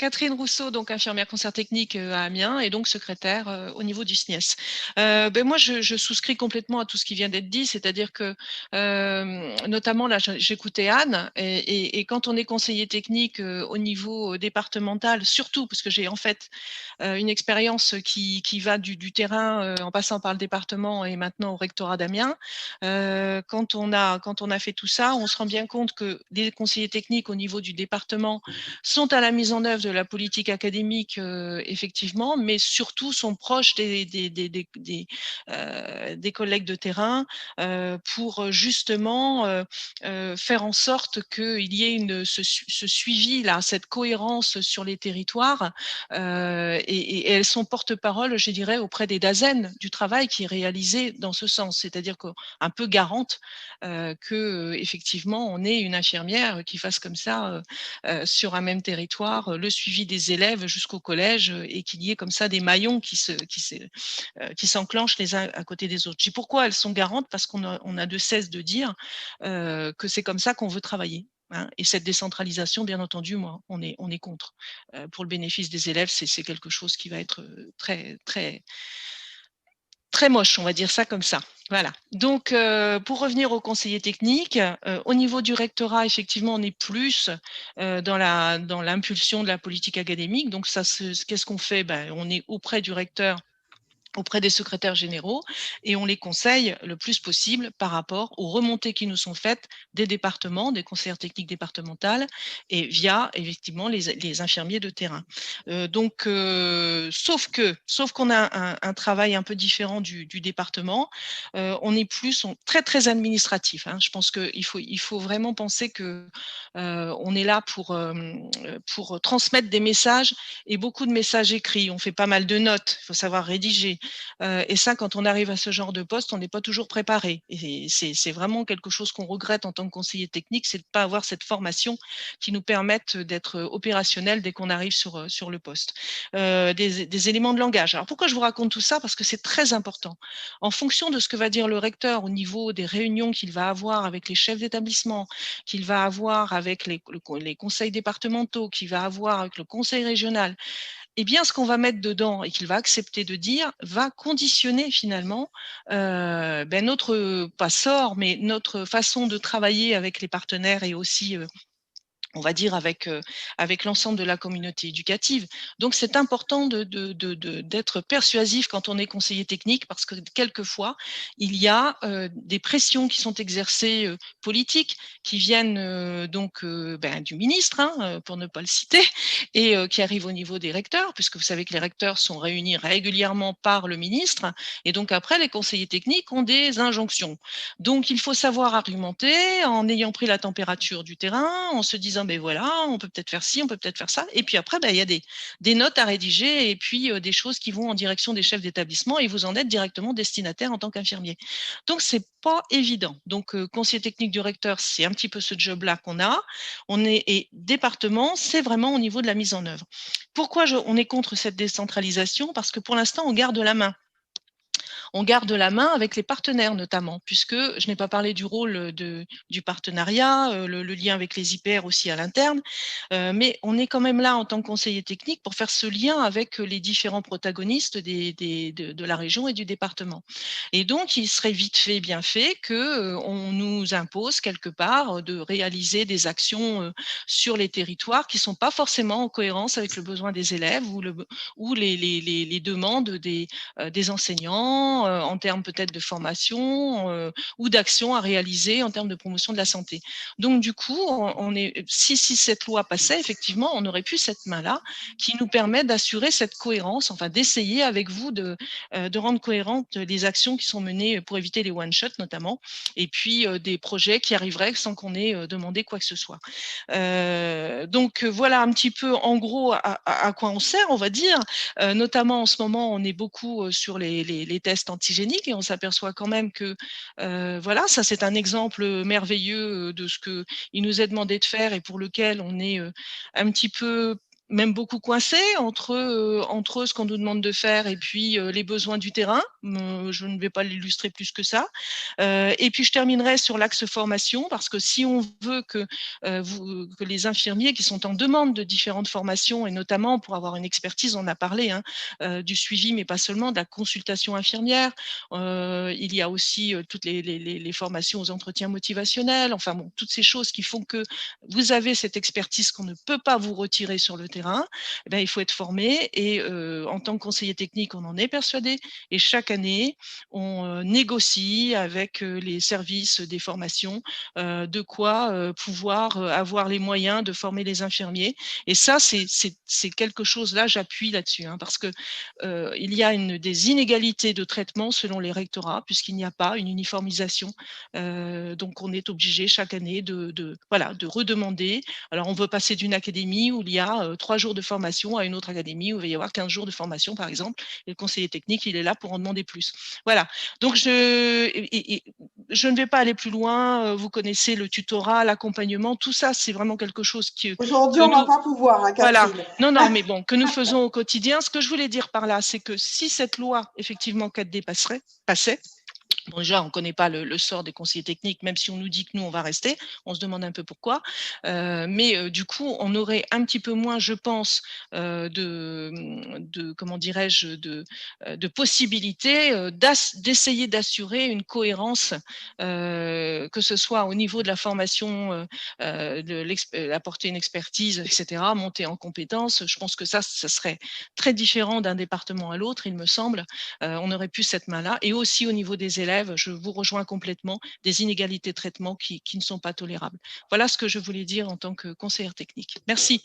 Catherine Rousseau, donc infirmière concert technique à Amiens et donc secrétaire au niveau du SNIES. Moi, je souscris complètement à tout ce qui vient d'être dit, c'est-à-dire que notamment là, j'écoutais Anne et quand on est conseiller technique au niveau départemental, surtout parce que j'ai en fait une expérience qui va du terrain en passant par le département et maintenant au rectorat d'Amiens. Quand on a fait tout ça, on se rend bien compte que les conseillers techniques au niveau du département sont à la mise en œuvre de la politique académique, effectivement, mais surtout sont proches des collègues de terrain pour justement faire en sorte qu'il y ait ce suivi-là, cette cohérence sur les territoires. Et elles sont porte-parole, je dirais, auprès des DAZEN du travail qui est réalisé dans ce sens, c'est-à-dire qu'un peu garante que effectivement on ait une infirmière qui fasse comme ça sur un même territoire le suivi des élèves jusqu'au collège et qu'il y ait comme ça des maillons qui s'enclenchent les uns à côté des autres. Je dis pourquoi elles sont garantes parce qu'on a de cesse de dire que c'est comme ça qu'on veut travailler. Hein, et cette décentralisation, bien entendu, moi, on est contre. Pour le bénéfice des élèves, c'est quelque chose qui va être très, très, très moche, on va dire ça comme ça. Voilà. Donc, pour revenir aux conseillers techniques, au niveau du rectorat, effectivement, on est plus dans l'impulsion de la politique académique. Donc, ça, qu'est-ce qu'on fait? On est auprès du recteur, auprès des secrétaires généraux et on les conseille le plus possible par rapport aux remontées qui nous sont faites des départements, des conseillères techniques départementales et via effectivement les infirmiers de terrain. Sauf qu'on a un travail un peu différent du département, on est plus très très administratif. Hein. Je pense qu'il faut vraiment penser que on est là pour transmettre des messages et beaucoup de messages écrits. On fait pas mal de notes, il faut savoir rédiger. Et ça, quand on arrive à ce genre de poste, on n'est pas toujours préparé. Et c'est vraiment quelque chose qu'on regrette en tant que conseiller technique, c'est de ne pas avoir cette formation qui nous permette d'être opérationnel dès qu'on arrive sur le poste. Des éléments de langage. Alors pourquoi je vous raconte tout ça? Parce que c'est très important. En fonction de ce que va dire le recteur au niveau des réunions qu'il va avoir avec les chefs d'établissement, qu'il va avoir avec les conseils départementaux, qu'il va avoir avec le conseil régional, eh bien, ce qu'on va mettre dedans et qu'il va accepter de dire va conditionner finalement notre pas sort, mais notre façon de travailler avec les partenaires et aussi on va dire avec l'ensemble de la communauté éducative. Donc c'est important d'être persuasif quand on est conseiller technique parce que quelquefois, il y a des pressions qui sont exercées politiques qui viennent du ministre, hein, pour ne pas le citer, et qui arrivent au niveau des recteurs, puisque vous savez que les recteurs sont réunis régulièrement par le ministre, et donc après, les conseillers techniques ont des injonctions. Donc il faut savoir argumenter en ayant pris la température du terrain, en se disant ben voilà, on peut peut-être faire ci, on peut peut-être faire ça. Et puis après, il y a des notes à rédiger et puis des choses qui vont en direction des chefs d'établissement et vous en êtes directement destinataire en tant qu'infirmier. Donc, c'est pas évident. Donc, conseiller technique du recteur, c'est un petit peu ce job-là qu'on a. Et département, c'est vraiment au niveau de la mise en œuvre. Pourquoi on est contre cette décentralisation? Parce que pour l'instant, on garde la main. On garde la main avec les partenaires notamment, puisque je n'ai pas parlé du rôle du partenariat, le lien avec les IPR aussi à l'interne, mais on est quand même là en tant que conseiller technique pour faire ce lien avec les différents protagonistes de la région et du département. Et donc, il serait vite fait, bien fait, qu'on nous impose quelque part de réaliser des actions sur les territoires qui ne sont pas forcément en cohérence avec le besoin des élèves ou les demandes des enseignants, en termes peut-être de formation ou d'actions à réaliser en termes de promotion de la santé. Donc du coup, si cette loi passait, effectivement, on aurait pu cette main-là qui nous permet d'assurer cette cohérence, enfin d'essayer avec vous de rendre cohérentes les actions qui sont menées pour éviter les one-shots notamment, et puis des projets qui arriveraient sans qu'on ait demandé quoi que ce soit. Voilà un petit peu en gros à quoi on sert, on va dire. Notamment en ce moment, on est beaucoup sur les tests antigéniques et on s'aperçoit quand même que voilà, ça c'est un exemple merveilleux de ce qu'il nous est demandé de faire et pour lequel on est un petit peu même beaucoup coincés entre ce qu'on nous demande de faire et puis les besoins du terrain. Je ne vais pas l'illustrer plus que ça. Et puis je terminerai sur l'axe formation, parce que si on veut que les infirmiers qui sont en demande de différentes formations, et notamment pour avoir une expertise, on a parlé du suivi, mais pas seulement, de la consultation infirmière. Il y a aussi toutes les formations aux entretiens motivationnels, enfin bon, toutes ces choses qui font que vous avez cette expertise qu'on ne peut pas vous retirer sur le terrain. Eh bien, il faut être formé, et en tant que conseiller technique, on en est persuadé, et chaque année, on négocie avec les services des formations de quoi pouvoir avoir les moyens de former les infirmiers. Et ça, c'est quelque chose, là, j'appuie là-dessus, parce que il y a des inégalités de traitement selon les rectorats, puisqu'il n'y a pas une uniformisation. Donc, on est obligé chaque année voilà, de redemander. Alors, on veut passer d'une académie où il y a 3 jours de formation à une autre académie où il va y avoir 15 jours de formation, par exemple, et le conseiller technique, il est là pour en demander plus. Voilà. Donc, je ne vais pas aller plus loin. Vous connaissez le tutorat, l'accompagnement, tout ça, c'est vraiment quelque chose Aujourd'hui, que on va nous, pas pouvoir, hein, voilà. Catherine. Non, non, mais bon, que nous faisons au quotidien. Ce que je voulais dire par là, c'est que si cette loi, effectivement, 4D passait, bon, déjà, on ne connaît pas le sort des conseillers techniques, même si on nous dit que nous, on va rester. On se demande un peu pourquoi. Mais du coup, on aurait un petit peu moins, je pense, comment dirais-je, de possibilités d'essayer d'assurer une cohérence, que ce soit au niveau de la formation, apporter une expertise, etc., monter en compétences. Je pense que ça serait très différent d'un département à l'autre, il me semble. On aurait pu cette main-là. Et aussi au niveau des élèves, je vous rejoins complètement, des inégalités de traitement qui ne sont pas tolérables. Voilà ce que je voulais dire en tant que conseillère technique. Merci.